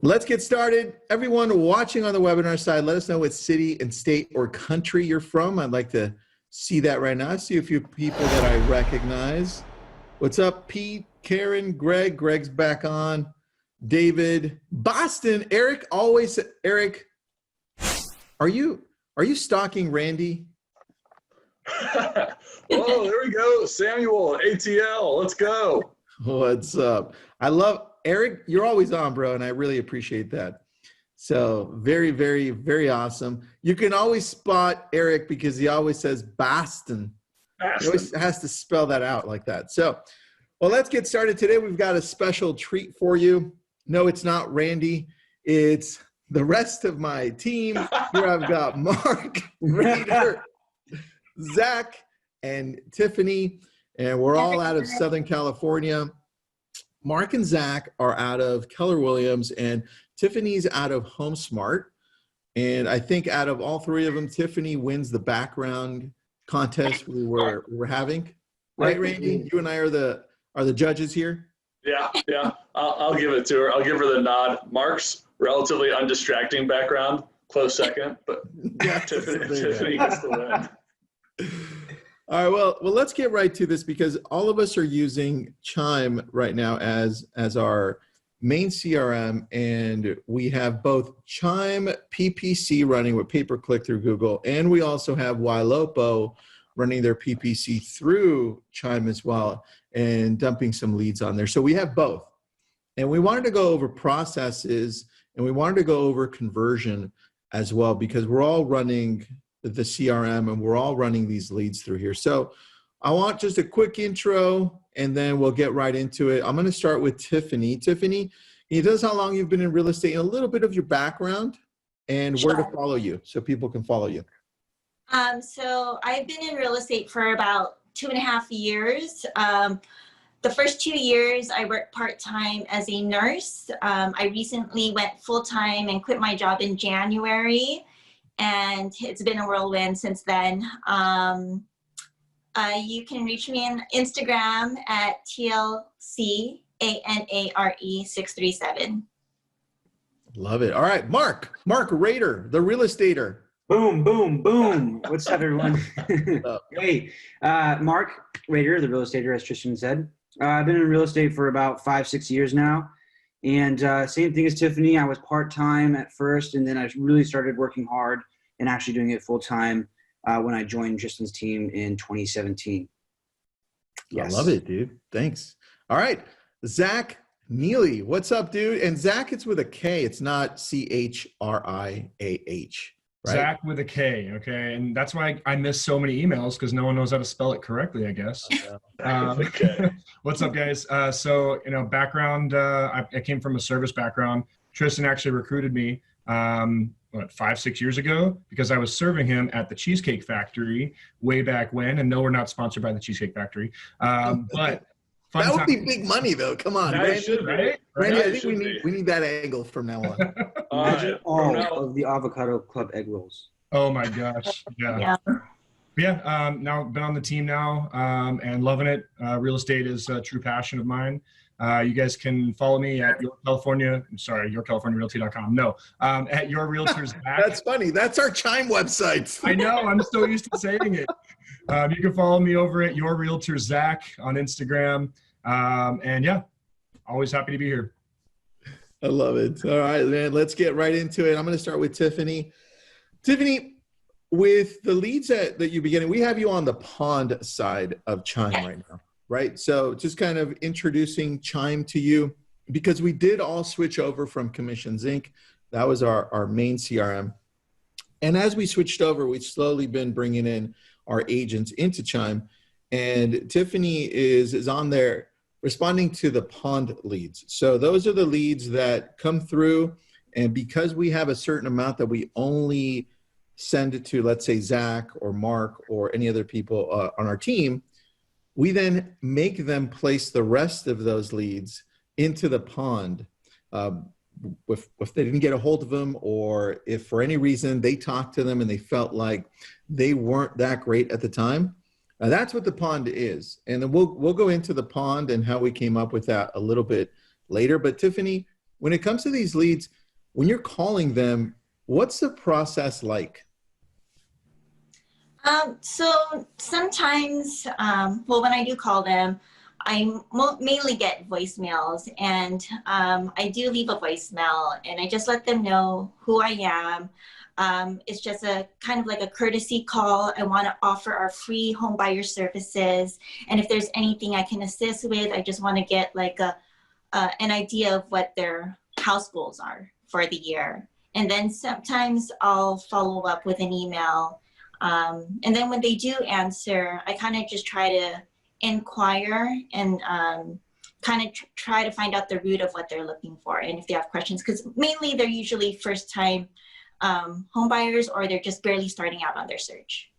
Let's get started. Everyone watching on the webinar side, let us know what city and state or country you're from. I'd like to see that right now. I see a few people that I recognize. What's up, Pete, Karen, Greg? Greg's back on. David, Boston, Eric, always. Eric, are you stalking Randy? Oh, there we go. Samuel, ATL, let's go. What's up? I love Eric. You're always on, bro, and I really appreciate that. So very, very, very awesome. You can always spot Eric because he always says Boston. He always has to spell that out like that. So, well, let's get started. Today we've got a special treat for you. No, it's not Randy. It's the rest of my team. Here I've got Mark, Raider, Zach, and Tiffany, and we're all out of Southern California. Mark and Zach are out of Keller Williams, and Tiffany's out of HomeSmart. And I think out of all three of them, Tiffany wins the background contest we're having. Right, Randy? You and I are the judges here. Yeah. I'll give it to her. I'll give her the nod. Mark's relatively undistracting background, close second, but yeah, Tiffany gets the win. All right, well, let's get right to this because all of us are using Chime right now as our main CRM, and we have both Chime PPC running with pay-per-click through Google, and we also have Ylopo running their PPC through Chime as well and dumping some leads on there. So we have both. And we wanted to go over processes, and we wanted to go over conversion as well because we're all running the CRM and we're all running these leads through here. So I want just a quick intro and then we'll get right into it. I'm going to start with Tiffany. Tiffany, can you tell us how long you've been in real estate and a little bit of your background and where to follow you so people can follow you? So I've been in real estate for about 2.5 years. The first 2 years I worked part-time as a nurse. I recently went full-time and quit my job in January. And it's been a whirlwind since then. You can reach me on Instagram at TLCANARE637. Love it. All right, Mark Raider, the real estater. Boom, boom, boom. What's up, everyone? Hey, Mark Raider, the real estater, as Tristan said. I've been in real estate for about 5-6 years now. And same thing as Tiffany, I was part-time at first, and then I really started working hard and actually doing it full-time when I joined Tristan's team in 2017. Yes. I love it, dude. Thanks. All right, Zach Neely, what's up, dude? And Zach, it's with a K. It's not CHRIAH, right? Zach with a K, okay? And that's why I miss so many emails because no one knows how to spell it correctly, I guess. What's up, guys? So, background, I came from a service background. Tristan actually recruited me, 5-6 years ago because I was serving him at the Cheesecake Factory way back when. And no, we're not sponsored by the Cheesecake Factory. But that would be big money, though. Come on, Randy. Right? Randy, I think we need that angle from now on. Imagine all of the Avocado Club egg rolls. Oh my gosh. Yeah. Now been on the team now and loving it. Real estate is a true passion of mine. You guys can follow me at yourcaliforniarealty.com. No, at Your Realtor's Back. That's funny. That's our Chime website. I know. I'm so used to saying it. You can follow me over at Your Realtor Zach on Instagram. And yeah, always happy to be here. I love it. All right, man, let's get right into it. I'm going to start with Tiffany. Tiffany, with the leads that you're beginning, we have you on the pond side of Chime right now, right? So just kind of introducing Chime to you because we did all switch over from Commissions Inc. That was our main CRM. And as we switched over, we've slowly been bringing in our agents into Chime. And Tiffany is on there responding to the pond leads. So those are the leads that come through. And because we have a certain amount that we only send it to, let's say, Zach or Mark or any other people on our team, we then make them place the rest of those leads into the pond. If they didn't get a hold of them, or if for any reason they talked to them and they felt like they weren't that great at the time, that's what the pond is. And then we'll go into the pond and how we came up with that a little bit later. But Tiffany, when it comes to these leads, when you're calling them, what's the process like? So sometimes, when I do call them, I mainly get voicemails, and I do leave a voicemail, and I just let them know who I am. It's just a kind of like a courtesy call. I want to offer our free home buyer services, and if there's anything I can assist with, I just want to get like an idea of what their house goals are for the year. And then sometimes I'll follow up with an email. And then when they do answer, I kind of just try to inquire and kind of try to find out the root of what they're looking for and if they have questions, because mainly they're usually first time home buyers, or they're just barely starting out on their search.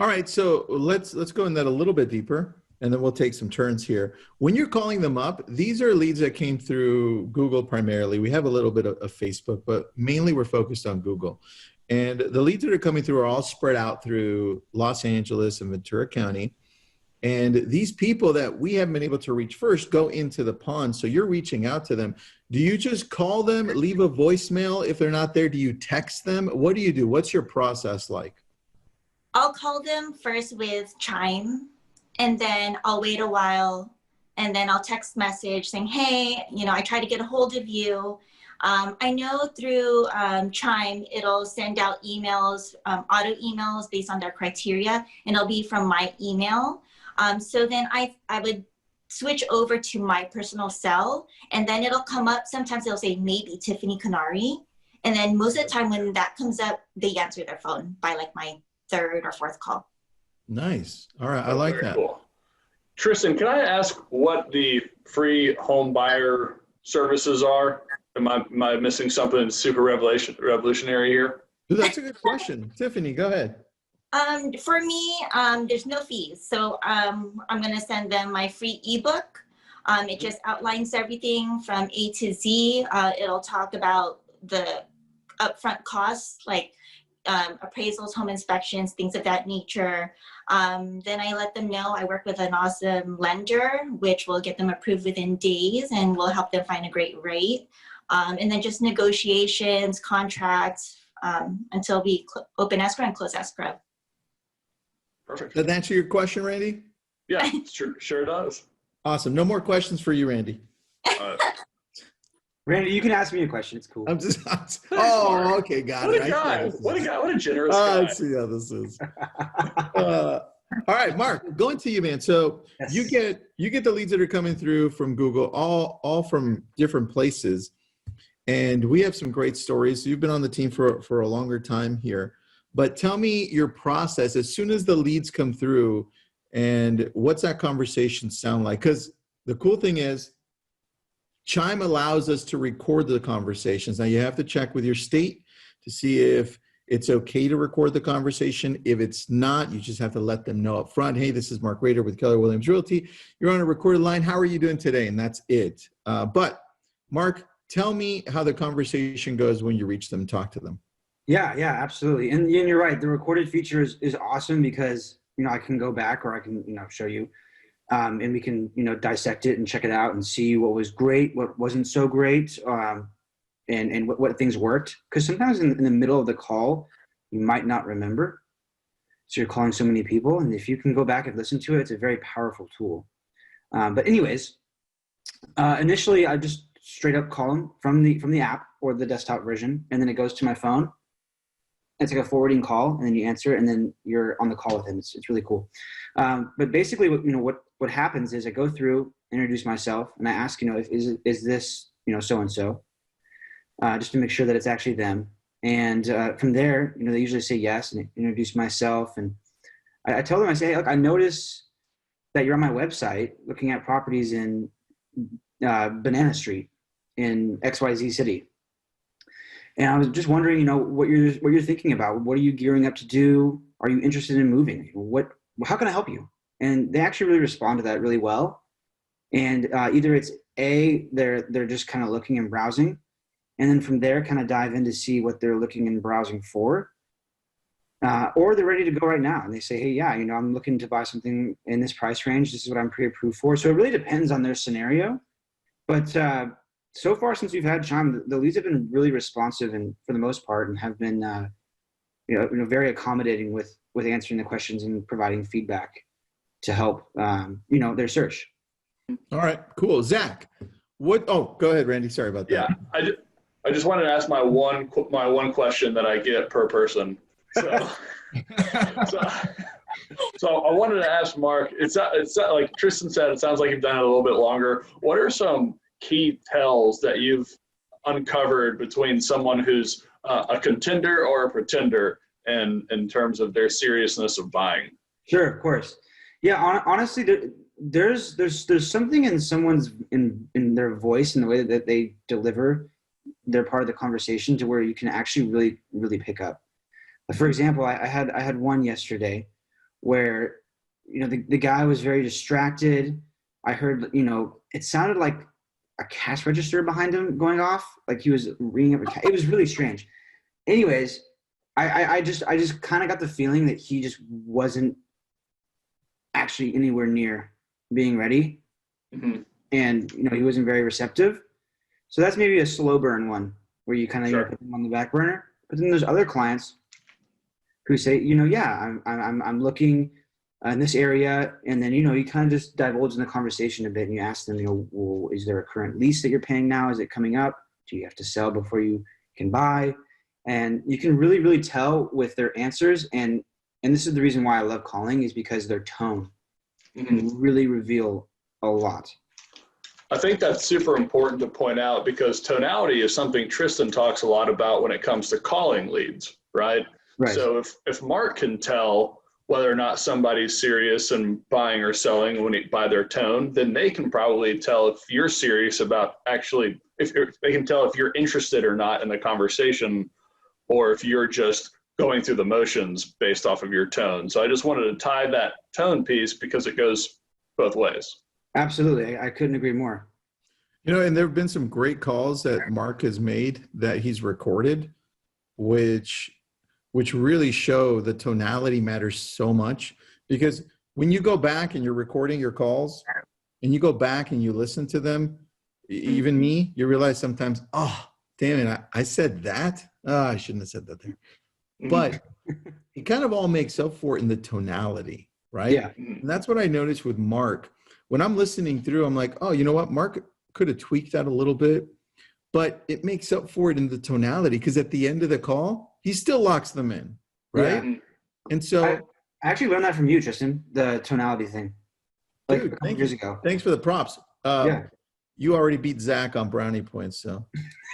All right, so let's go in that a little bit deeper, and then we'll take some turns here. When you're calling them up, these are leads that came through Google primarily. We have a little bit of Facebook, but mainly we're focused on Google. And the leads that are coming through are all spread out through Los Angeles and Ventura County. And these people that we haven't been able to reach first go into the pond. So you're reaching out to them. Do you just call them, leave a voicemail? If they're not there, do you text them? What do you do? What's your process like? I'll call them first with Chime, and then I'll wait a while, and then I'll text message saying, hey, I try to get a hold of you. I know through Chime, it'll send out emails, auto emails based on their criteria, and it'll be from my email. So then I would switch over to my personal cell, and then it'll come up. Sometimes it'll say maybe Tiffany Canary. And then most of the time when that comes up, they answer their phone by like my third or fourth call. Nice. All right. I like that. Cool. Tristan, can I ask what the free home buyer services are? Am I missing something super revolutionary here? That's a good question. Tiffany, go ahead. For me, there's no fees. So I'm going to send them my free ebook. It just outlines everything from A to Z. It'll talk about the upfront costs, like appraisals, home inspections, things of that nature. Then I let them know I work with an awesome lender, which will get them approved within days and will help them find a great rate. And then just negotiations, contracts, until we open escrow and close escrow. Perfect. Does that answer your question, Randy? Yeah, sure does. Awesome. No more questions for you, Randy. Randy, you can ask me a question. It's cool. Oh, okay, got what it. A guy. What a guy! What a generous guy! Let's see how this is. All right, Mark, going to you, man. So Yes. you get the leads that are coming through from Google, all from different places, and we have some great stories. You've been on the team for a longer time here, but tell me your process as soon as the leads come through, and what's that conversation sound like? Because the cool thing is, Chime allows us to record the conversations. Now you have to check with your state to see if it's okay to record the conversation. If it's not, you just have to let them know up front, hey, this is Mark Rader with Keller Williams Realty. You're on a recorded line. How are you doing today? And that's it. But Mark, tell me how the conversation goes when you reach them and talk to them. Yeah, absolutely. And you're right. The recorded feature is awesome because, I can go back or I can, show you. And we can, dissect it and check it out and see what was great, what wasn't so great, and what things worked. Because sometimes in the middle of the call, you might not remember. So you're calling so many people. And if you can go back and listen to it, it's a very powerful tool. But anyways, initially, I just straight up call them from the app or the desktop version. And then it goes to my phone. It's like a forwarding call, and then you answer it, and then you're on the call with him. It's really cool. But basically, what happens is I go through, introduce myself, and I ask, is this so and so, just to make sure that it's actually them. And from there, they usually say yes, and I introduce myself, and I tell them, I say, hey, look, I notice that you're on my website looking at properties in Banana Street in XYZ city. And I was just wondering, what you're thinking about. What are you gearing up to do? Are you interested in moving? How can I help you? And they actually really respond to that really well. And either it's they're just kind of looking and browsing, and then from there kind of dive in to see what they're looking and browsing for, or they're ready to go right now and they say, hey, yeah, I'm looking to buy something in this price range. This is what I'm pre-approved for. So it really depends on their scenario, but so far since we've had Chime, the leads have been really responsive and for the most part, and have been very accommodating with answering the questions and providing feedback to help their search. All right, cool. Zach, what? Oh, go ahead, Randy. Sorry about that. Yeah, I just wanted to ask my one question that I get per person. So, so I wanted to ask Mark. It's like Tristan said. It sounds like you've done it a little bit longer. What are some key tells that you've uncovered between someone who's a contender or a pretender, and in terms of their seriousness of buying? Sure, of course. Yeah, honestly, there's something in someone's in their voice and the way that they deliver their part of the conversation to where you can actually really pick up. For example, I had one yesterday where the guy was very distracted. I heard it sounded like a cash register behind him going off, like he was ringing up it was really strange. Anyways, I just kind of got the feeling that he just wasn't actually anywhere near being ready. Mm-hmm. And he wasn't very receptive. So that's maybe a slow burn one where you kind of put them on the back burner. But then there's other clients who say, I'm looking in this area, and then you kind of just divulge in the conversation a bit, and you ask them, well, is there a current lease that you're paying now? Is it coming up? Do you have to sell before you can buy? And you can really tell with their answers, and this is the reason why I love calling, is because their tone can really reveal a lot. I think that's super important to point out, because tonality is something Tristan talks a lot about when it comes to calling leads, right? Right. So if Mark can tell whether or not somebody's serious and buying or selling by their tone, then they can probably tell if you're serious about they can tell if you're interested or not in the conversation, or if you're just going through the motions based off of your tone. So I just wanted to tie that tone piece because it goes both ways. Absolutely. I couldn't agree more. And there have been some great calls that Mark has made that he's recorded, which really show the tonality matters so much. Because when you go back and you're recording your calls and you go back and you listen to them, even me, you realize sometimes, oh, damn it, I said that. Oh, I shouldn't have said that there. But it kind of all makes up for it in the tonality, right? Yeah. And that's what I noticed with Mark. When I'm listening through, I'm like, oh, you know what? Mark could have tweaked that a little bit, but it makes up for it in the tonality, because at the end of the call, he still locks them in, right? Yeah. And so I actually learned that from you, Tristan, the tonality thing. Like dude, a couple years ago. Thanks for the props. You already beat Zach on brownie points, so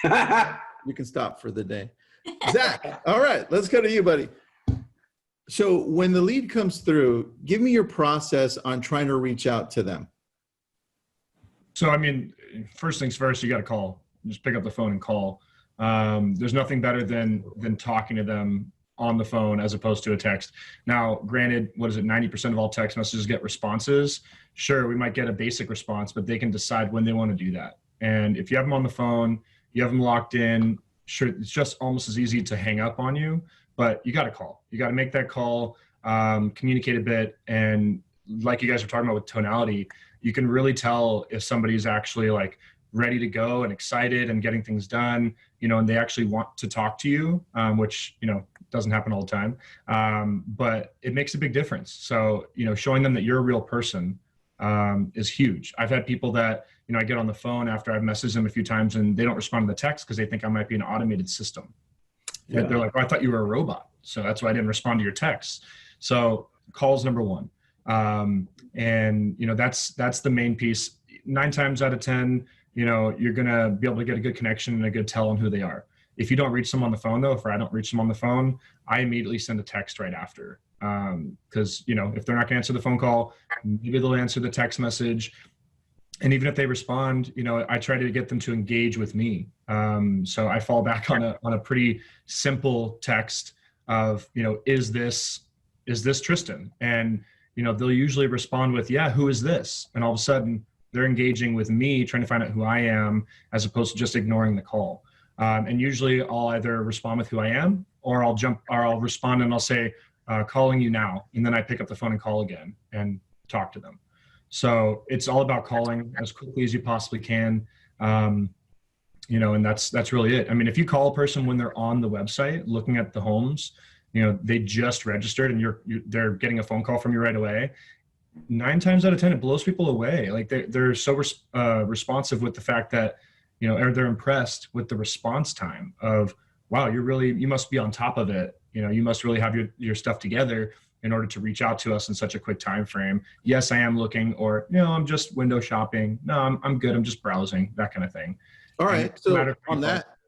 you can stop for the day. Zach, all right, let's go to you, buddy. So when the lead comes through, give me your process on trying to reach out to them. So, I mean, first things first, you got to call. Just pick up the phone and call. There's nothing better than talking to them on the phone as opposed to a text. Now, granted, 90% of all text messages get responses. Sure, we might get a basic response, but they can decide when they want to do that. And if you have them on the phone, you have them locked in, sure, it's just almost as easy to hang up on you, but you got to call. You got to make that call, communicate a bit. And like you guys were talking about with tonality, you can really tell if somebody's actually like ready to go and excited and getting things done, and they actually want to talk to you, which, doesn't happen all the time. But it makes a big difference. So, showing them that you're a real person is huge. I've had people that, I get on the phone after I've messaged them a few times and they don't respond to the text because they think I might be an automated system. Yeah. They're like, oh, I thought you were a robot. So that's why I didn't respond to your texts. So call's number one. And that's the main piece. 9 times out of 10, you're going to be able to get a good connection and a good tell on who they are. If you don't reach them on the phone, though, if I don't reach them on the phone, I immediately send a text right after. Because, if they're not going to answer the phone call, maybe they'll answer the text message. And even if they respond, I try to get them to engage with me. So I fall back on a pretty simple text of, is this Tristan? And, they'll usually respond with, yeah, who is this? And all of a sudden they're engaging with me, trying to find out who I am, as opposed to just ignoring the call. And usually I'll either respond with who I am, or I'll respond and I'll say, calling you now. And then I pick up the phone and call again and talk to them. So it's all about calling as quickly as you possibly can. And that's really it. I mean, if you call a person when they're on the website looking at the homes, they just registered and they're getting a phone call from you right away. 9 times out of 10, it blows people away. Like they're so responsive with the fact that, or they're impressed with the response time of, wow, you must be on top of it. You must really have your stuff together in order to reach out to us in such a quick time frame. Yes, I am looking, or I'm just window shopping. No, I'm good. I'm just browsing, that kind of thing. All right. So on that,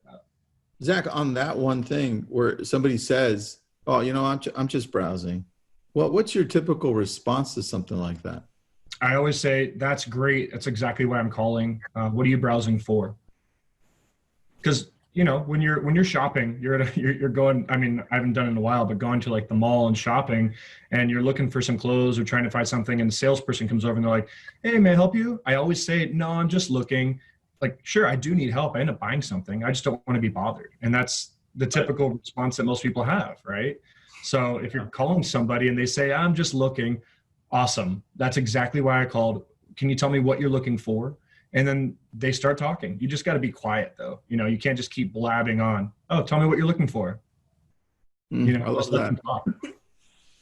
Zach, on that one thing where somebody says, oh, I'm just browsing. Well, what's your typical response to something like that? I always say, that's great. That's exactly why I'm calling. What are you browsing for? Because, when you're shopping, you're going, I mean, I haven't done it in a while, but going to like the mall and shopping, and you're looking for some clothes or trying to find something, and the salesperson comes over and they're like, hey, may I help you? I always say, no, I'm just looking. Like, sure, I do need help. I end up buying something. I just don't want to be bothered. And that's the typical response that most people have, right? So if you're calling somebody and they say, I'm just looking, awesome. That's exactly why I called. Can you tell me what you're looking for? And then they start talking. You just got to be quiet, though. You can't just keep blabbing on. Oh, tell me what you're looking for. I love that.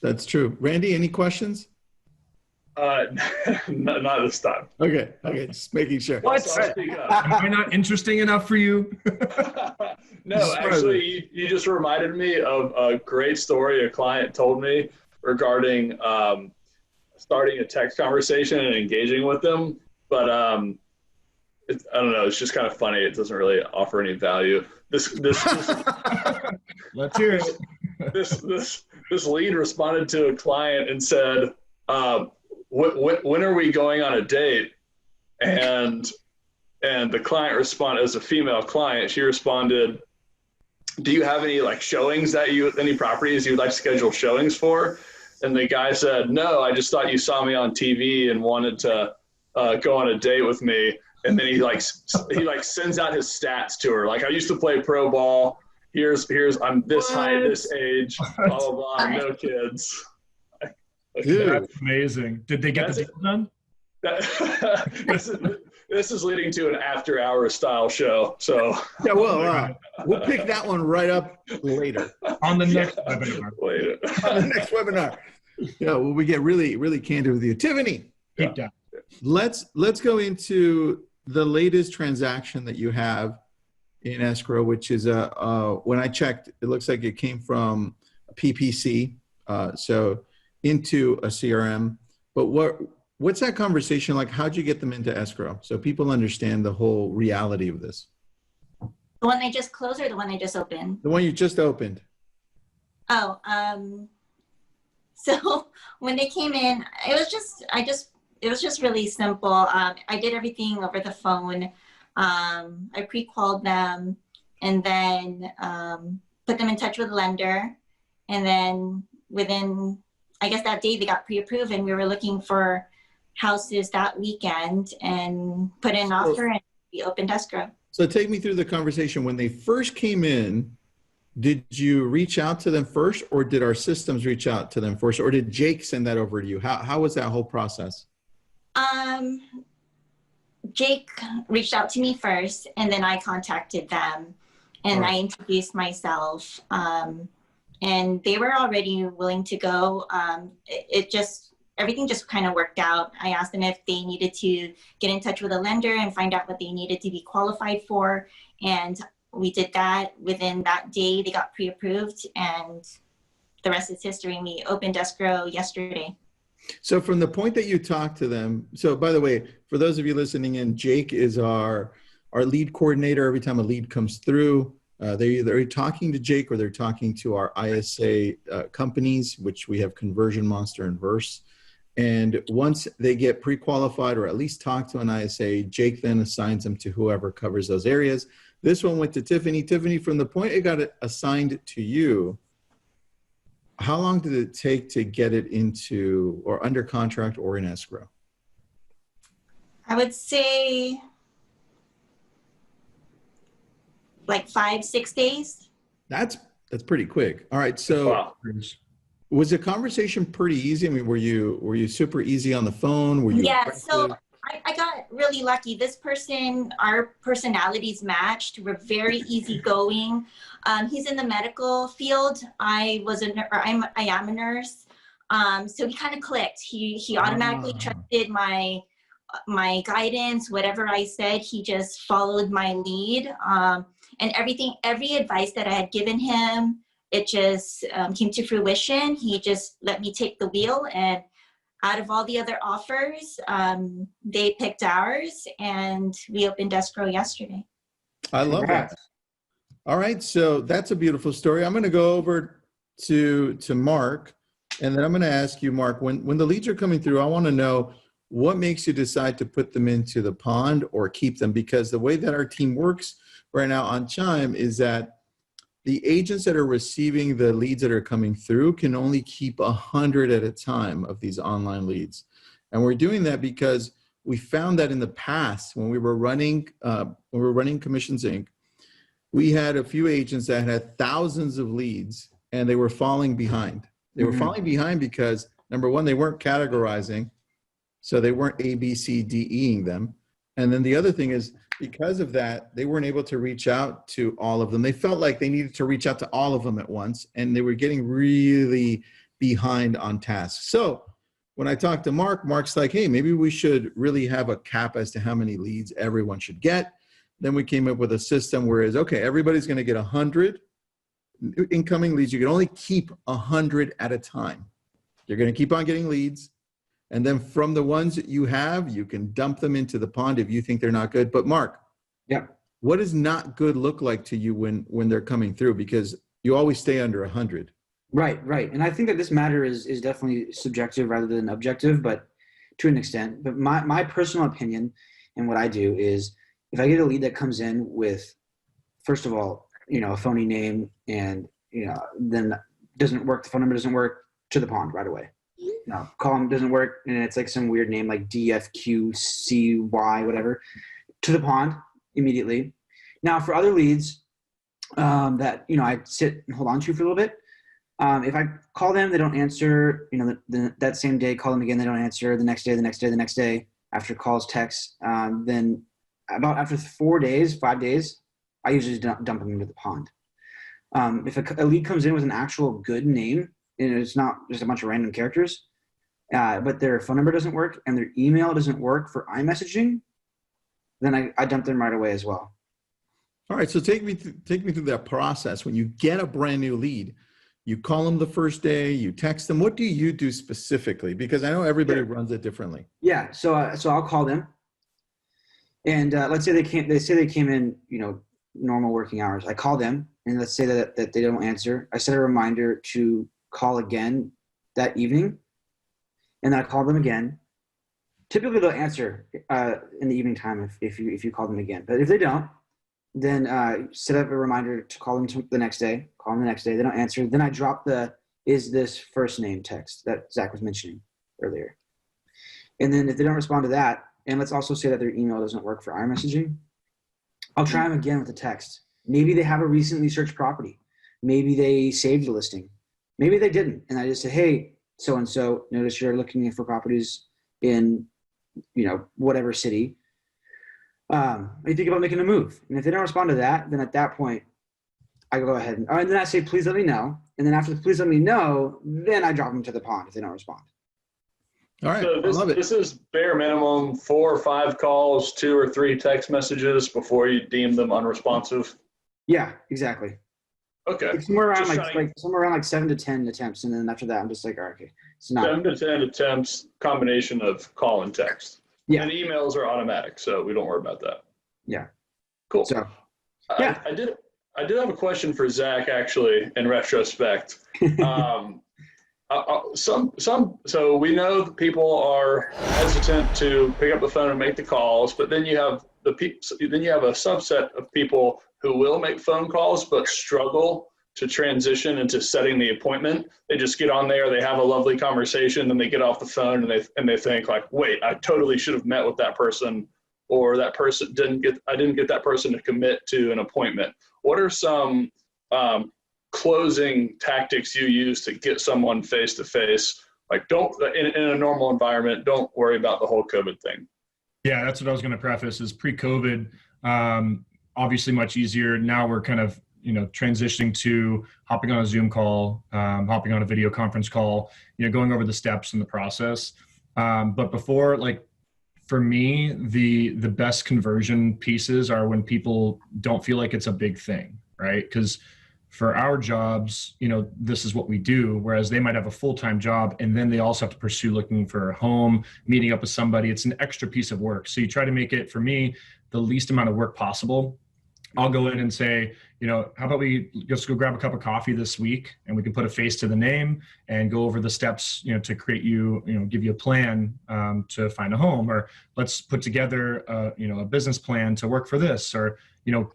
That's true. Randy, any questions? Not this time. Okay. Just making sure. What? Am I not interesting enough for you? No, actually, you just reminded me of a great story a client told me regarding starting a text conversation and engaging with them. But I don't know. It's just kind of funny. It doesn't really offer any value. This Let's hear it. This lead responded to a client and said, when are we going on a date? And the client responded, as a female client, she responded, do you have any showings any properties you'd like to schedule showings for? And the guy said, no, I just thought you saw me on TV and wanted to go on a date with me. And then he sends out his stats to her. Like, I used to play pro ball. Here's I'm this height, this age, blah, blah, blah, no kids. Dude. That's amazing. Did they get the deal done? This is leading to an after-hours style show. So yeah, well, we'll pick that one right up later on the next webinar. Later. On the next webinar. Yeah, well, we get really, really candid with you, Tiffany. Yeah. Let's go into the latest transaction that you have in escrow, which is when I checked, it looks like it came from a PPC, so into a CRM. But what's that conversation like? How'd you get them into escrow so people understand the whole reality of this? The one I just closed or the one I just opened? The one you just opened. Oh, so when they came in, it was just really simple. I did everything over the phone. I pre-qualified them and then put them in touch with the lender. And then within, I guess that day they got pre-approved, and we were looking for houses that weekend and put in an offer, and we opened escrow. So take me through the conversation. When they first came in, did you reach out to them first, or did our systems reach out to them first, or did Jake send that over to you? How was that whole process? Jake reached out to me first, and then I contacted them, and I introduced myself, and they were already willing to go. Everything just kind of worked out. I asked them if they needed to get in touch with a lender and find out what they needed to be qualified for, and we did that. Within that day, they got pre-approved, and the rest is history. We opened escrow yesterday. So from the point that you talked to them, so by the way, for those of you listening in, Jake is our lead coordinator. Every time a lead comes through, they're either talking to Jake or they're talking to our ISA companies, which we have Conversion Monster and Verse. And once they get pre-qualified or at least talk to an ISA, Jake then assigns them to whoever covers those areas. This one went to Tiffany. Tiffany, from the point it got assigned to you, how long did it take to get it into or under contract or in escrow? I would say like 5-6 days. That's pretty quick. All right. So wow. Was the conversation pretty easy? I mean, were you super easy on the phone? Were you Yeah. aggressive? So I got really lucky. This person, our personalities matched. We're very easygoing. He's in the medical field. I am a nurse. So he kind of clicked. He automatically trusted my guidance. Whatever I said, he just followed my lead. And every advice that I had given him, it just came to fruition. He just let me take the wheel, and out of all the other offers, they picked ours, and we opened escrow yesterday. I love that. All right, so that's a beautiful story. I'm going to go over to Mark, and then I'm going to ask you, Mark, when the leads are coming through, I want to know what makes you decide to put them into the pond or keep them, because the way that our team works right now on Chime is that the agents that are receiving the leads that are coming through can only keep 100 at a time of these online leads. And we're doing that because we found that in the past, when we were running Commissions Inc., we had a few agents that had thousands of leads and they were falling behind. They were falling behind because, number one, they weren't categorizing. So they weren't A, B, C, D, E-ing them. And then the other thing is, because of that, they weren't able to reach out to all of them. They felt like they needed to reach out to all of them at once, and they were getting really behind on tasks. So when I talked to Mark, Mark's like, hey, maybe we should really have a cap as to how many leads everyone should get. Then we came up with a system where it's, okay, everybody's going to get 100 incoming leads. You can only keep 100 at a time. You're going to keep on getting leads. And then from the ones that you have, you can dump them into the pond if you think they're not good. But Mark, what does not good look like to you when they're coming through? Because you always stay under 100. Right. And I think that this matter is definitely subjective rather than objective, but to an extent. But my personal opinion and what I do is, if I get a lead that comes in with, first of all, a phony name, and then doesn't work, the phone number doesn't work, to the pond right away. No, column doesn't work, and it's like some weird name like DFQCY, whatever, to the pond immediately. Now, for other leads that I sit and hold on to for a little bit, if I call them, they don't answer. That same day, call them again, they don't answer. The next day, after calls, texts, then about after 5 days, I usually dump them into the pond. If a lead comes in with an actual good name, and it's not just a bunch of random characters, but their phone number doesn't work and their email doesn't work for iMessaging, then I dump them right away as well. All right, so take me through that process. When you get a brand new lead, you call them the first day, you text them. What do you do specifically? Because I know everybody runs it differently. Yeah, so I'll call them, and let's say they came in, normal working hours. I call them, and let's say that they don't answer. I set a reminder to call again that evening, and then I call them again. Typically they'll answer in the evening time if you call them again. But if they don't, then set up a reminder to call them the next day. Call them the next day. They don't answer. Then I drop the "is this first name" text that Zach was mentioning earlier. And then if they don't respond to that, and let's also say that their email doesn't work for iMessaging, I'll try them again with the text. Maybe they have a recently searched property. Maybe they saved the listing. Maybe they didn't. And I just say, hey, so-and-so, notice you're looking for properties in, whatever city. You think about making a move. And if they don't respond to that, then at that point, I go ahead and then I say, please let me know. And then after the please let me know, then I drop them to the pond if they don't respond. All right. So this is bare minimum 4 or 5 calls, 2 or 3 text messages before you deem them unresponsive. Yeah, exactly. Okay. It's somewhere around 7 to 10 attempts, and then after that, I'm just like, all right, okay, it's not 7 to 10 attempts, combination of call and text. Yeah. And emails are automatic, so we don't worry about that. Yeah. Cool. So, yeah. I did have a question for Zach, actually, in retrospect. So we know that people are hesitant to pick up the phone and make the calls, but then you have a subset of people who will make phone calls but struggle to transition into setting the appointment. They just get on there, they have a lovely conversation, then they get off the phone and they think like, wait, I totally should have met with that person, or that person I didn't get that person to commit to an appointment. What are some closing tactics you use to get someone face to face? Like, don't in a normal environment, don't worry about the whole COVID thing. Yeah, that's what I was going to preface is pre-COVID, obviously much easier. Now we're kind of, transitioning to hopping on a Zoom call, hopping on a video conference call, going over the steps in the process. But before, like for me, the best conversion pieces are when people don't feel like it's a big thing, right? Because for our jobs, this is what we do, whereas they might have a full-time job and then they also have to pursue looking for a home, meeting up with somebody. It's an extra piece of work. So you try to make it, for me, the least amount of work possible. I'll go in and say, how about we just go grab a cup of coffee this week and we can put a face to the name and go over the steps, to create give you a plan to find a home, or let's put together, a business plan to work for this, or,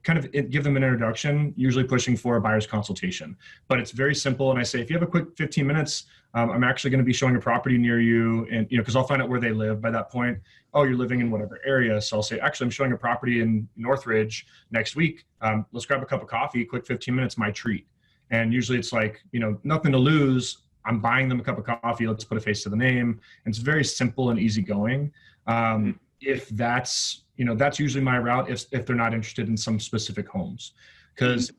kind of give them an introduction, usually pushing for a buyer's consultation. But it's very simple. And I say, if you have a quick 15 minutes, I'm actually going to be showing a property near you. And, because I'll find out where they live by that point. Oh, you're living in whatever area. So I'll say, actually, I'm showing a property in Northridge next week. Let's grab a cup of coffee, quick 15 minutes, my treat. And usually it's like, nothing to lose. I'm buying them a cup of coffee. Let's put a face to the name. And it's very simple and easygoing. If that's, that's usually my route if they're not interested in some specific homes, because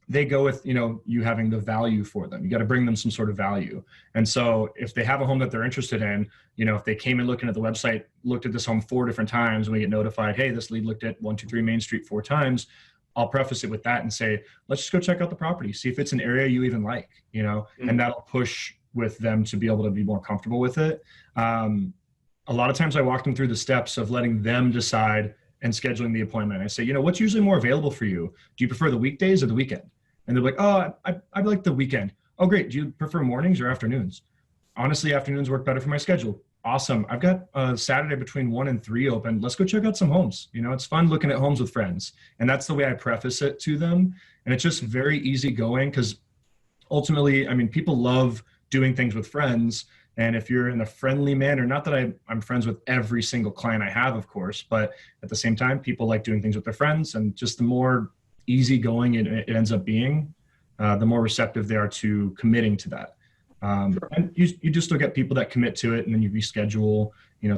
they go with, you having the value for them. You got to bring them some sort of value. And so if they have a home that they're interested in, if they came in looking at the website, looked at this home 4 different times, and we get notified, hey, this lead looked at 123 Main Street 4 times, I'll preface it with that and say, let's just go check out the property, see if it's an area you even like, and that'll push with them to be able to be more comfortable with it. A lot of times I walk them through the steps of letting them decide and scheduling the appointment. I say, what's usually more available for you? Do you prefer the weekdays or the weekend? And they're like, oh, I like the weekend. Oh, great. Do you prefer mornings or afternoons? Honestly, afternoons work better for my schedule. Awesome. I've got Saturday between 1 and 3 open. Let's go check out some homes. It's fun looking at homes with friends. And that's the way I preface it to them. And it's just very easy going because ultimately, people love doing things with friends. And if you're in a friendly manner, not that I'm friends with every single client I have, of course, but at the same time, people like doing things with their friends, and just the more easygoing it ends up being, the more receptive they are to committing to that. And you just still get people that commit to it, and then you reschedule,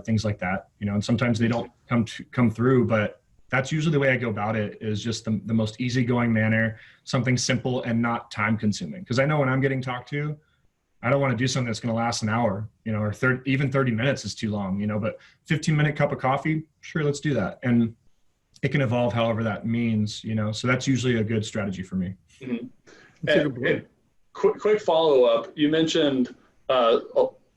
things like that, and sometimes they don't come through, but that's usually the way I go about it, is just the most easygoing manner, something simple and not time consuming. Because I know when I'm getting talked to, I don't want to do something that's going to last an hour, or even 30 minutes is too long, but 15-minute cup of coffee, sure, let's do that. And it can evolve however that means, so that's usually a good strategy for me. Mm-hmm. And quick follow-up. You mentioned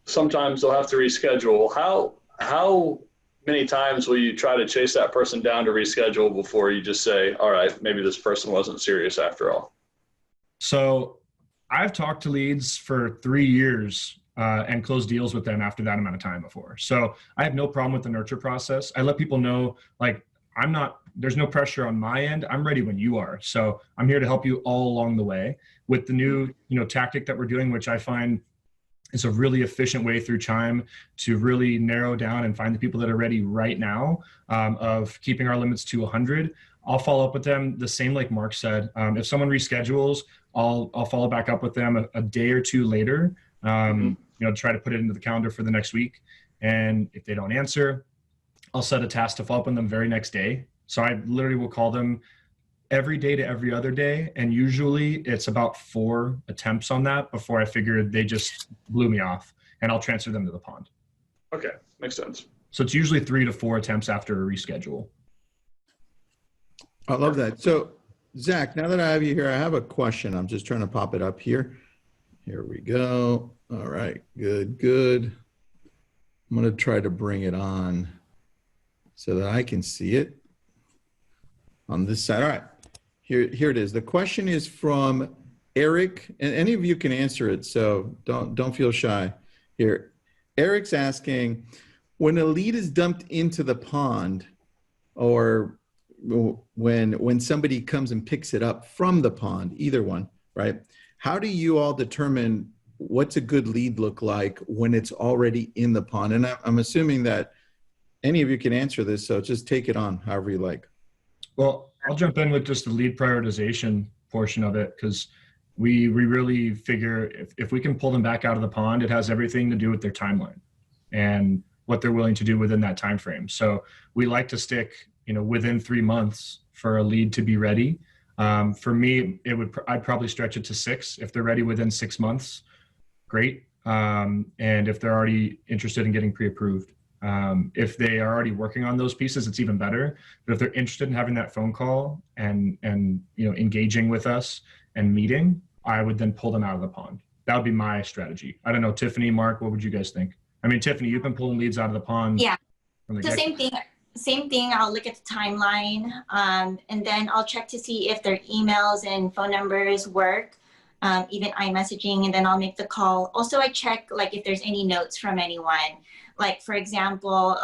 sometimes they'll have to reschedule. How many times will you try to chase that person down to reschedule before you just say, all right, maybe this person wasn't serious after all? So I've talked to leads for 3 years and closed deals with them after that amount of time before. So I have no problem with the nurture process. I let people know, like, there's no pressure on my end. I'm ready when you are. So I'm here to help you all along the way with the new, tactic that we're doing, which I find is a really efficient way through Chime to really narrow down and find the people that are ready right now, of keeping our limits to 100. I'll follow up with them the same, like Mark said. If someone reschedules, I'll follow back up with them a day or two later, try to put it into the calendar for the next week. And if they don't answer, I'll set a task to follow up on them very next day. So I literally will call them every day to every other day. And usually it's about 4 attempts on that before I figure they just blew me off, and I'll transfer them to the pond. Okay. Makes sense. So it's usually 3 to 4 attempts after a reschedule. I love that. So Zach, now that I have you here, I have a question. I'm just trying to pop it up here. Here we go. All right. Good. I'm going to try to bring it on so that I can see it on this side. All right. Here it is. The question is from Eric, and any of you can answer it, so don't feel shy. Here, Eric's asking, when a lead is dumped into the pond, or when somebody comes and picks it up from the pond, either one, right? How do you all determine what's a good lead look like when it's already in the pond? And I'm assuming that any of you can answer this, so just take it on however you like. Well, I'll jump in with just the lead prioritization portion of it, because we really figure if we can pull them back out of the pond, it has everything to do with their timeline. And what they're willing to do within that time frame. So we like to stick, within 3 months for a lead to be ready. For me, I'd probably stretch it to 6. If they're ready within 6 months, great. And if they're already interested in getting pre-approved, if they are already working on those pieces, it's even better. But if they're interested in having that phone call and engaging with us and meeting, I would then pull them out of the pond. That would be my strategy. I don't know, Tiffany, Mark, what would you guys think? I mean, Tiffany, you've been pulling leads out of the pond. Yeah, the same thing. Same thing. I'll look at the timeline, and then I'll check to see if their emails and phone numbers work, even iMessaging, and then I'll make the call. Also, I check like if there's any notes from anyone. Like, for example,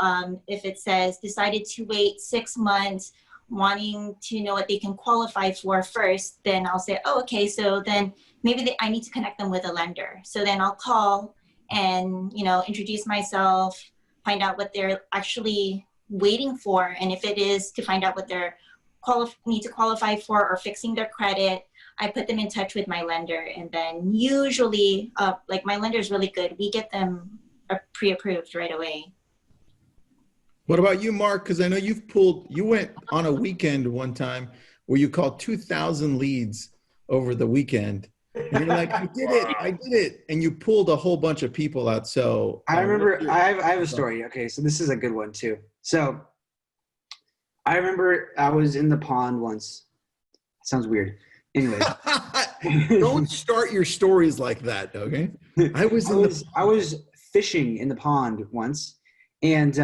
if it says decided to wait 6 months, wanting to know what they can qualify for first, then I'll say, oh, okay, so then maybe I need to connect them with a lender. So then I'll call and, introduce myself, find out what they're actually waiting for. And if it is to find out what they're need to qualify for or fixing their credit, I put them in touch with my lender. And then usually, like my lender is really good. We get them pre-approved right away. What about you, Mark? Because I know you went on a weekend one time where you called 2,000 leads over the weekend. And you're like, I did it. And you pulled a whole bunch of people out. So I remember, I have a story. Okay, so this is a good one too. So I remember I was in the pond once. Sounds weird. Anyways. Don't start your stories like that, okay? I was fishing in the pond once, and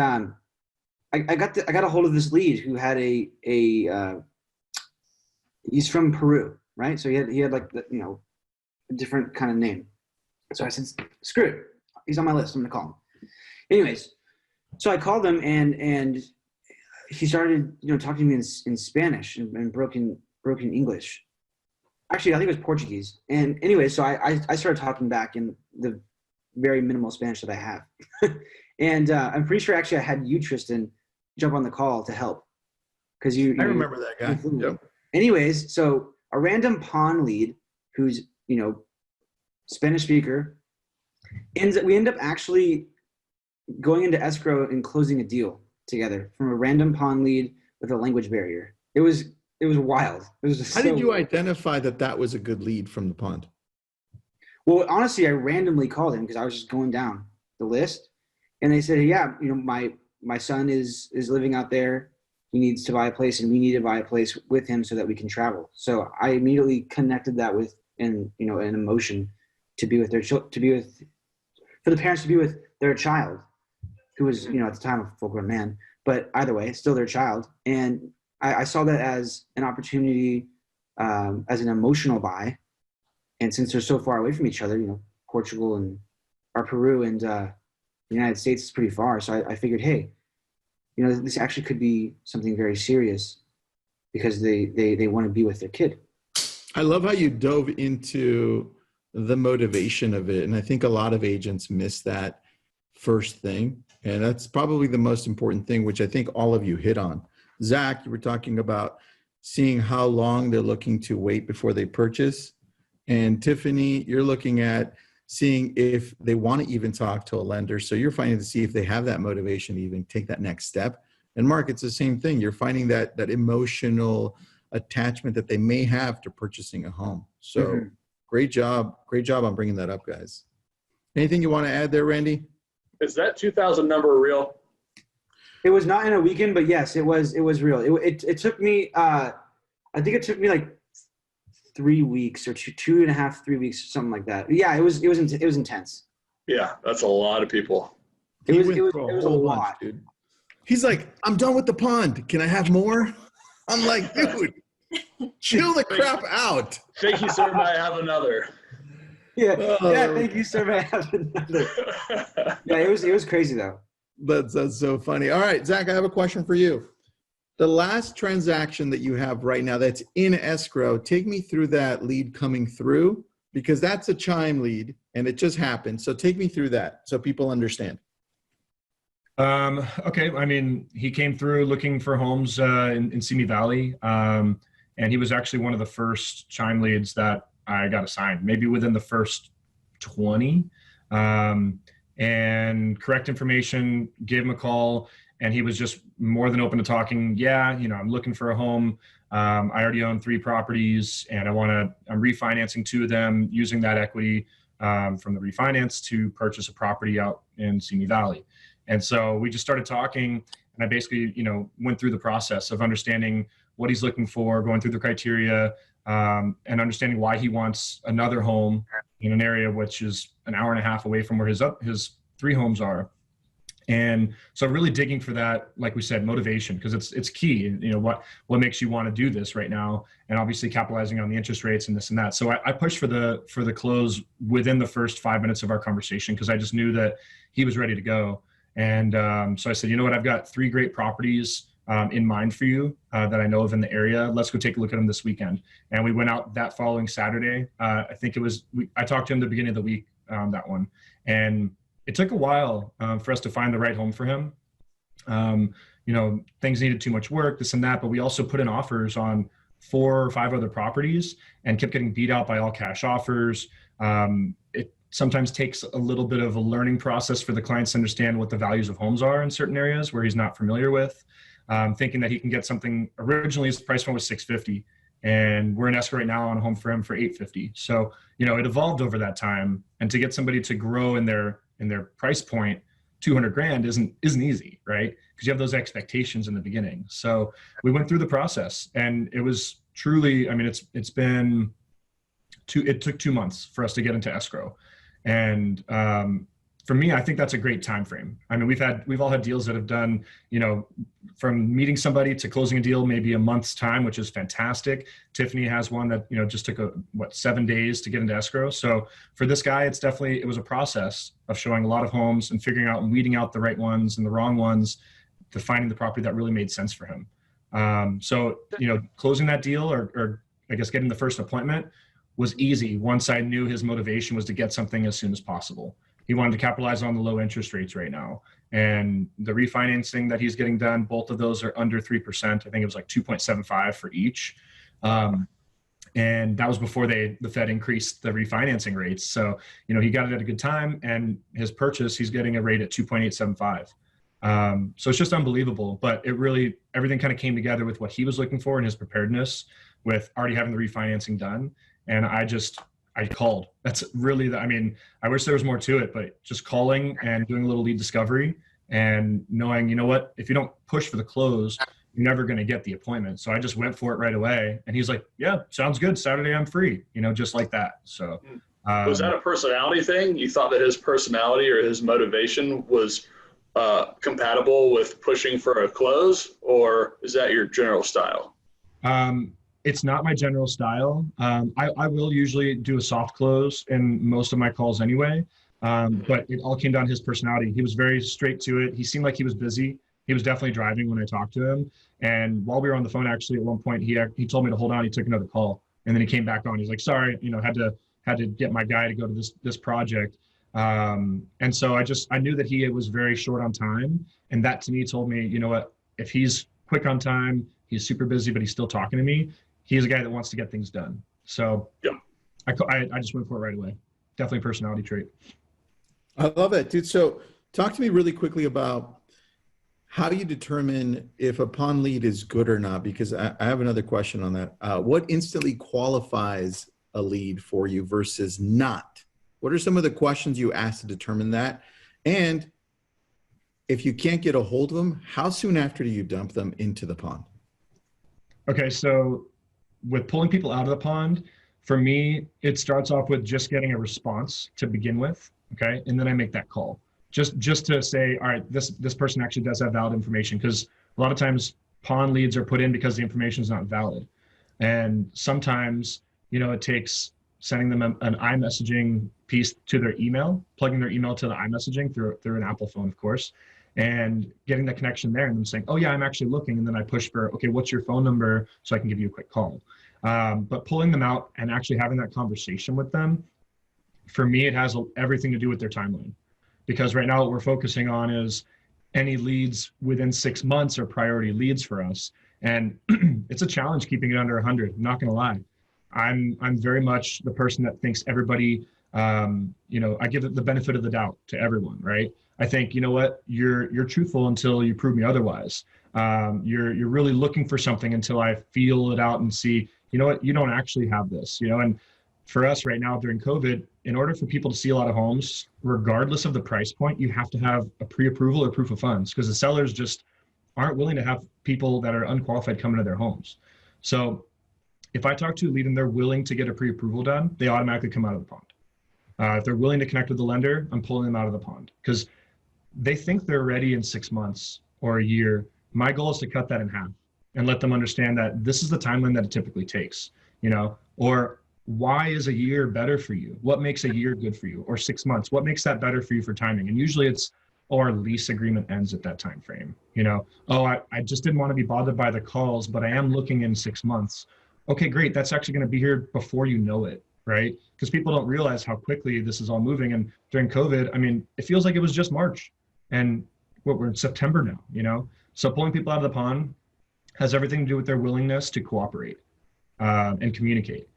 I got a hold of this lead who had he's from Peru, right? So he had like a different kind of name. So I said, screw it, he's on my list, I'm gonna call him. Anyways, so I called him and he started talking to me in Spanish and broken English. Actually, I think it was Portuguese. And anyway, so I started talking back in the very minimal Spanish that I have. And I'm pretty sure actually I had you, Tristan, jump on the call to help. Because I remember that guy. Yep. Anyways, so a random pawn lead who's, Spanish speaker, we end up actually going into escrow and closing a deal together from a random pawn lead with a language barrier. It was wild. It was just How did you identify that was a good lead from the pond? Well, honestly, I randomly called him because I was just going down the list, and they said, "Yeah, my son is living out there. He needs to buy a place, and we need to buy a place with him so that we can travel." So I immediately connected that with an emotion to be with for the parents to be with their child, who was at the time a full-grown man, but either way, still their child. And I saw that as an opportunity, as an emotional buy. And since they're so far away from each other, Portugal or Peru and the United States is pretty far. So I figured, hey, this actually could be something very serious because they want to be with their kid. I love how you dove into the motivation of it. And I think a lot of agents miss that first thing. And that's probably the most important thing, which I think all of you hit on. Zach, you were talking about seeing how long they're looking to wait before they purchase. And Tiffany, you're looking at seeing if they want to even talk to a lender. So you're finding to see if they have that motivation to even take that next step. And Mark, it's the same thing. You're finding that emotional attachment that they may have to purchasing a home. So Great job on bringing that up, guys. Anything you want to add there, Randy? Is that 2,000 number real? It was not in a weekend, but yes, it was real. It took me, I think it took me like 3 weeks or 2.5, 3 weeks, something like that. Yeah, it was intense. Yeah, that's a lot of people. It was a lot, dude. He's like, I'm done with the pond. Can I have more? I'm like, dude, chill the crap out. Thank you, sir. May I have another? Yeah, thank you, sir. May I have another? Yeah, it was crazy though. That's so funny. All right, Zach, I have a question for you. The last transaction that you have right now that's in escrow, take me through that lead coming through, because that's a Chime lead and it just happened. So take me through that so people understand. Okay. I mean, he came through looking for homes in Simi Valley. And he was actually one of the first Chime leads that I got assigned, maybe within the first 20. And and correct information, gave him a call, and he was just more than open to talking. Yeah, you know, I'm looking for a home. I already own 3 properties, and I'm refinancing 2 of them using that equity from the refinance to purchase a property out in Simi Valley. And so we just started talking, and I basically, you know, went through the process of understanding what he's looking for, going through the criteria, and understanding why he wants another home in an area which is an hour and a half away from where his 3 homes are. And so really digging for that, like we said, motivation, because it's key. You know, what makes you want to do this right now, and obviously capitalizing on the interest rates and this and that. So I pushed for the close within the first 5 minutes of our conversation, because I just knew that he was ready to go. And so I said, you know what, I've got 3 great properties in mind for you that I know of in the area. Let's go take a look at them this weekend. And we went out that following Saturday. I think it was, I talked to him the beginning of the week, that one. And it took a while for us to find the right home for him. You know, things needed too much work, this and that, but we also put in offers on 4 or 5 other properties and kept getting beat out by all cash offers. It sometimes takes a little bit of a learning process for the clients to understand what the values of homes are in certain areas where he's not familiar with. Thinking that he can get something, originally his price point was $650, and we're in escrow right now on a home for him for $850. So, you know, it evolved over that time, and to get somebody to grow in their price point, $200,000 isn't easy, right? Because you have those expectations in the beginning. So we went through the process, and it was truly, I mean, it took 2 months for us to get into escrow. And for me, I think that's a great time frame. I mean, we've all had deals that have done, you know, from meeting somebody to closing a deal, maybe a month's time, which is fantastic. Tiffany has one that, you know, just took 7 days to get into escrow. So for this guy, it was a process of showing a lot of homes and figuring out and weeding out the right ones and the wrong ones to finding the property that really made sense for him. So, you know, closing that deal or I guess getting the first appointment was easy once I knew his motivation was to get something as soon as possible. He wanted to capitalize on the low interest rates right now. And the refinancing that he's getting done, both of those are under 3%. I think it was like 2.75 for each. And that was before the Fed increased the refinancing rates. So, you know, he got it at a good time, and his purchase, he's getting a rate at 2.875. So it's just unbelievable, but everything kind of came together with what he was looking for and his preparedness with already having the refinancing done. And I called. That's really I mean, I wish there was more to it, but just calling and doing a little lead discovery and knowing, you know what, if you don't push for the close, you're never going to get the appointment. So I just went for it right away. And he's like, yeah, sounds good. Saturday, I'm free, you know, just like that. So was that a personality thing? You thought that his personality or his motivation was compatible with pushing for a close, or is that your general style? It's not my general style. I will usually do a soft close in most of my calls anyway, but it all came down to his personality. He was very straight to it. He seemed like he was busy. He was definitely driving when I talked to him. And while we were on the phone, actually, at one point, he told me to hold on. He took another call, and then he came back on. He's like, sorry, you know, had to get my guy to go to this project. And so I knew that he was very short on time. And that to me told me, you know what, if he's quick on time, he's super busy, but he's still talking to me, he's a guy that wants to get things done. So yeah, I just went for it right away. Definitely a personality trait. I love it, dude. So talk to me really quickly about how you determine if a pawn lead is good or not, because I have another question on that. What instantly qualifies a lead for you versus not? What are some of the questions you ask to determine that? And if you can't get a hold of them, how soon after do you dump them into the pond? Okay, so with pulling people out of the pond, for me, it starts off with just getting a response to begin with, okay? And then I make that call. Just to say, all right, this person actually does have valid information, because a lot of times pawn leads are put in because the information is not valid. And sometimes, you know, it takes sending them an iMessaging piece to their email, plugging their email to the iMessaging through an Apple phone, of course, and getting the connection there and then saying, oh yeah, I'm actually looking. And then I push for, okay, what's your phone number so I can give you a quick call. But pulling them out and actually having that conversation with them, for me, it has everything to do with their timeline. Because right now what we're focusing on is any leads within 6 months are priority leads for us. And it's a challenge keeping it under 100, I'm not gonna lie. I'm very much the person that thinks everybody I give it the benefit of the doubt to everyone, right? I think, you know what, you're truthful until you prove me otherwise. You're really looking for something until I feel it out and see, you know what, you don't actually have this, and for us right now during COVID, in order for people to see a lot of homes, regardless of the price point, you have to have a pre-approval or proof of funds, because the sellers just aren't willing to have people that are unqualified come into their homes. So if I talk to a lead and they're willing to get a pre-approval done, they automatically come out of the pond. If they're willing to connect with the lender, I'm pulling them out of the pond, because they think they're ready in 6 months or a year. My goal is to cut that in half and let them understand that this is the timeline that it typically takes, or why is a year better for you? What makes a year good for you? Or 6 months? What makes that better for you for timing? And usually it's, our lease agreement ends at that time frame. I just didn't want to be bothered by the calls, but I am looking in 6 months. Okay, great. That's actually going to be here before you know it, right? Because people don't realize how quickly this is all moving. And during COVID, I mean, it feels like it was just March, and we're in September now, So pulling people out of the pond has everything to do with their willingness to cooperate and communicate.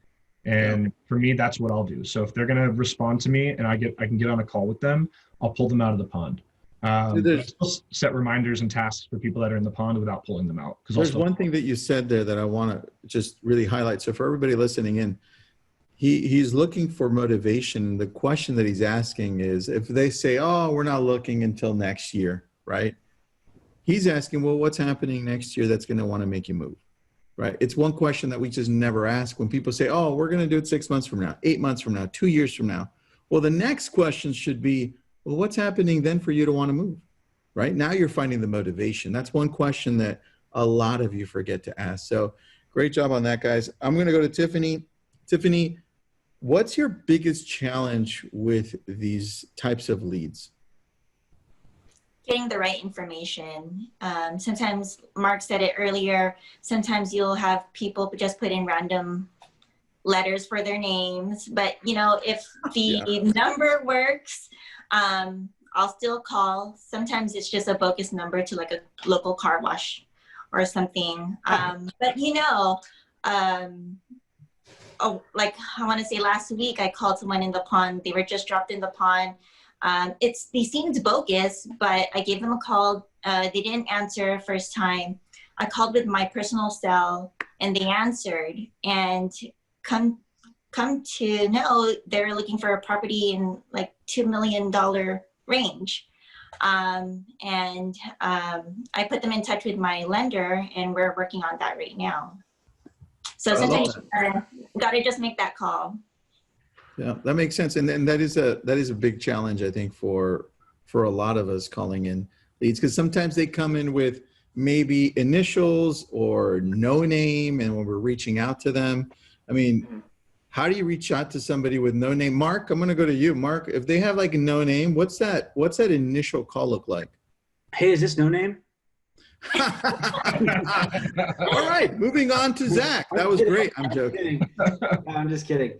And for me, that's what I'll do. So if they're going to respond to me and I can get on a call with them, I'll pull them out of the pond. I still set reminders and tasks for people that are in the pond without pulling them out. There's one thing that you said there that I want to just really highlight. So for everybody listening in, he's looking for motivation. The question that he's asking is, if they say, oh, we're not looking until next year, right? He's asking, well, what's happening next year that's going to want to make you move? Right. It's one question that we just never ask when people say, oh, we're going to do it 6 months from now, 8 months from now, 2 years from now. Well, the next question should be, well, what's happening then for you to want to move? Right now you're finding the motivation. That's one question that a lot of you forget to ask. So great job on that, guys. I'm going to go to Tiffany. Tiffany, what's your biggest challenge with these types of leads? Getting the right information. Sometimes, Mark said it earlier, sometimes you'll have people just put in random letters for their names, but if the number works, I'll still call. Sometimes it's just a bogus number to like a local car wash or something. But like I want to say last week, I called someone in the pond. They were just dropped in the pond. They seemed bogus, but I gave them a call. They didn't answer first time. I called with my personal cell and they answered, and come to know they're looking for a property in like $2 million range. I put them in touch with my lender and we're working on that right now. So sometimes you gotta just make that call. Yeah, that makes sense. And that is a big challenge, I think, for a lot of us calling in leads, because sometimes they come in with maybe initials or no name. And when we're reaching out to them, I mean, how do you reach out to somebody with no name? Mark, I'm going to go to you. Mark, if they have like a no name, what's that initial call look like? Hey, is this no name? All right, moving on to Zach. That was great. I'm joking. I'm just kidding.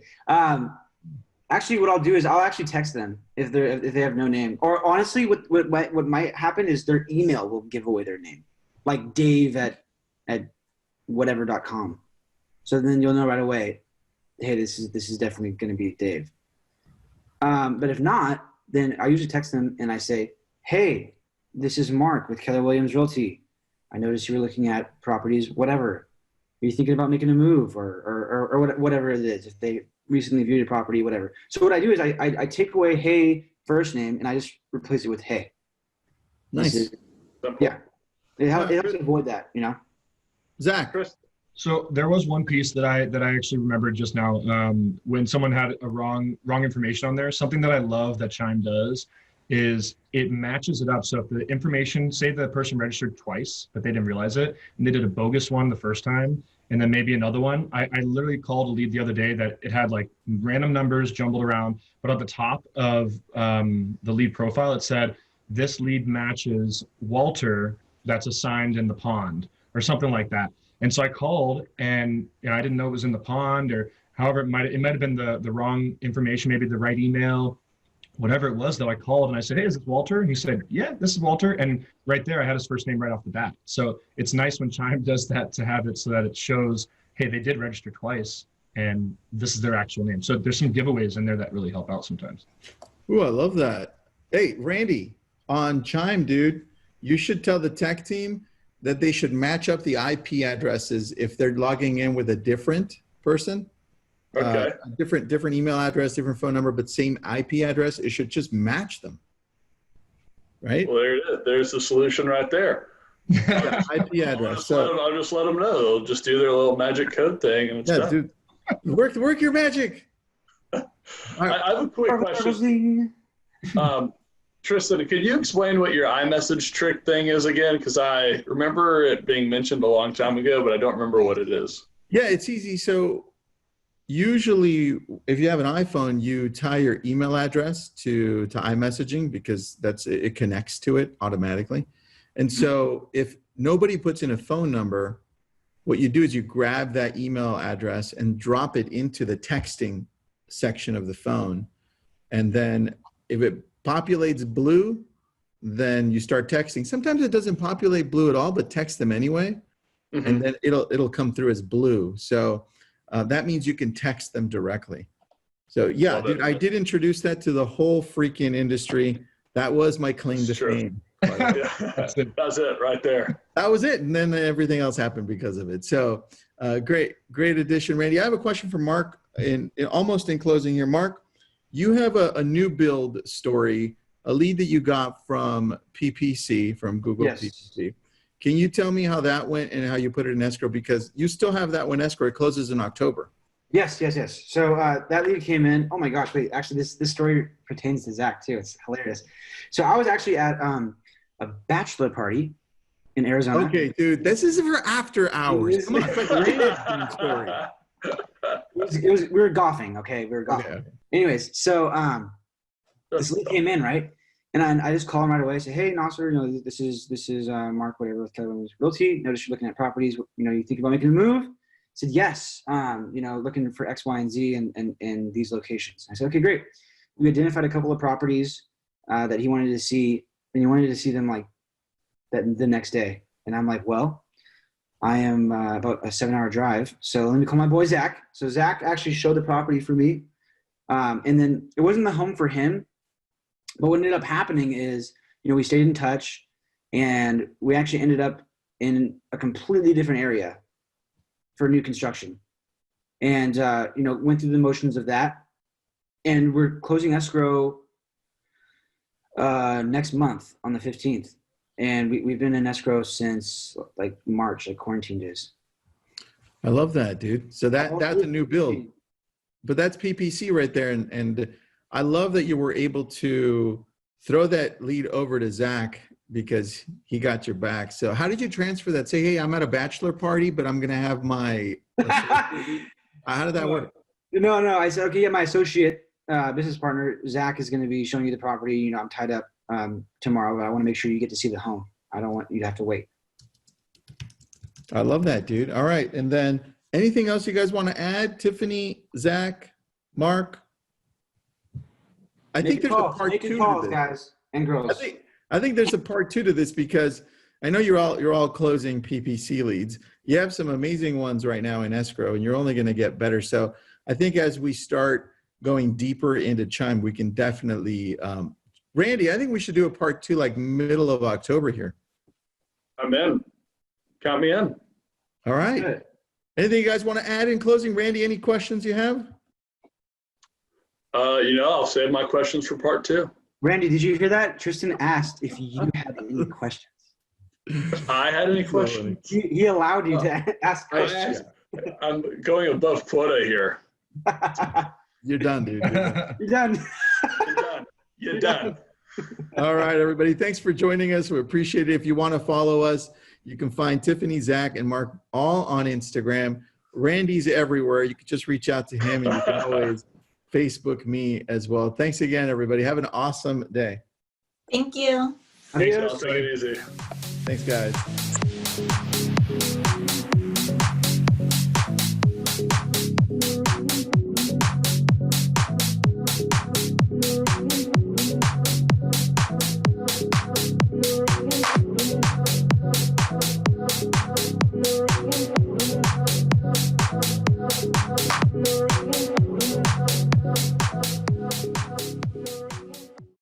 Actually, what I'll do is I'll actually text them if they have no name. Or honestly, what might happen is their email will give away their name, like Dave at whatever.com. So then you'll know right away, hey, this is definitely going to be Dave. But if not, then I usually text them and I say, hey, this is Mark with Keller Williams Realty. I noticed you were looking at properties, whatever. Are you thinking about making a move or whatever it is? If they recently viewed a property, whatever. So what I do is I take away hey first name and I just replace it with hey. Nice. Yeah. It helps avoid that, Zach. So there was one piece that I actually remembered just now when someone had a wrong information on there. Something that I love that Chime does is it matches it up. So if the information, say the person registered twice, but they didn't realize it, and they did a bogus one the first time, and then maybe another one. I literally called a lead the other day that it had like random numbers jumbled around, but at the top of the lead profile, it said, this lead matches Walter that's assigned in the pond or something like that. And so I called and I didn't know it was in the pond, or however it might have been the wrong information, maybe the right email, whatever it was, though. I called and I said, hey, is this Walter? And he said, yeah, this is Walter. And right there, I had his first name right off the bat. So it's nice when Chime does that, to have it so that it shows, hey, they did register twice. and this is their actual name. So there's some giveaways in there that really help out sometimes. Ooh, I love that. Hey, Randy, on Chime, dude, you should tell the tech team that they should match up the IP addresses if they're logging in with a different person. Okay. Different email address, different phone number, but same IP address. It should just match them. Right? Well, there it is. There's the solution right there. Yeah, IP address. I'll just let them know. They'll just do their little magic code thing, and it's done. Dude, work your magic. I have a quick question. Tristan, could you explain what your iMessage trick thing is again? Because I remember it being mentioned a long time ago, but I don't remember what it is. Yeah, it's easy. So usually if you have an iPhone, you tie your email address to iMessaging because it connects to it automatically. And so if nobody puts in a phone number, what you do is you grab that email address and drop it into the texting section of the phone. And then if it populates blue, then you start texting. Sometimes it doesn't populate blue at all, but text them anyway. Mm-hmm. And then it'll come through as blue. So that means you can text them directly. So yeah, dude, I did introduce that to the whole freaking industry. That was my claim to fame. Yeah, that's it right there. That was it. And then everything else happened because of it. So great addition, Randy. I have a question for Mark almost in closing here. Mark, you have a new build story, a lead that you got from PPC, from Google. Yes. PPC. Can you tell me how that went and how you put it in escrow? Because you still have that one escrow. It closes in October. Yes. So that lead came in. Oh my gosh, wait, actually this story pertains to Zach too. It's hilarious. So I was actually at a bachelor party in Arizona. Okay, dude, this is for after hours. Come on, it's like a story. We were golfing, okay? We were golfing. Okay. Anyways, so this lead came in, right? And I just call him right away. I say, hey, Nasser, this is Mark, whatever, with Keller Williams Realty. Notice you're looking at properties. You think about making a move? I said, yes. Looking for X, Y, and Z and these locations. I said, okay, great. We identified a couple of properties that he wanted to see, and he wanted to see them like that the next day. And I'm like, well, I am about a 7-hour drive, so let me call my boy Zach. So Zach actually showed the property for me, and then it wasn't the home for him. But what ended up happening is, we stayed in touch, and we actually ended up in a completely different area for new construction. And, went through the motions of that. And we're closing escrow next month on the 15th. And we've been in escrow since like March, like quarantine days. I love that, dude. So that's a new build. But that's PPC right there. And I love that you were able to throw that lead over to Zach because he got your back. So how did you transfer that? Say, hey, I'm at a bachelor party, but I'm going to have my how did that work? No. I said, okay, yeah, my associate business partner, Zach, is going to be showing you the property. I'm tied up tomorrow, but I want to make sure you get to see the home. I don't want you to have to wait. I love that, dude. All right. And then anything else you guys want to add? Tiffany, Zach, Mark? I think there's a part 2 to this, guys and girls. I think there's a part 2 to this because I know you're all closing PPC leads. You have some amazing ones right now in escrow, and you're only going to get better. So I think as we start going deeper into Chime, we can definitely Randy, I think we should do a part 2 like middle of October here. I'm in. Count me in. All right. Good. Anything you guys want to add in closing? Randy, any questions you have? I'll save my questions for part 2. Randy, did you hear that? Tristan asked if you had any questions. If I had any questions? He allowed you to ask questions. I'm going above quota here. You're done, dude. You're done. You're done. All right, everybody. Thanks for joining us. We appreciate it. If you want to follow us, you can find Tiffany, Zach, and Mark all on Instagram. Randy's everywhere. You can just reach out to him, and you can always Facebook me as well. Thanks again, everybody. Have an awesome day. Thank you. Thanks, y'all. Take it easy. Thanks, guys.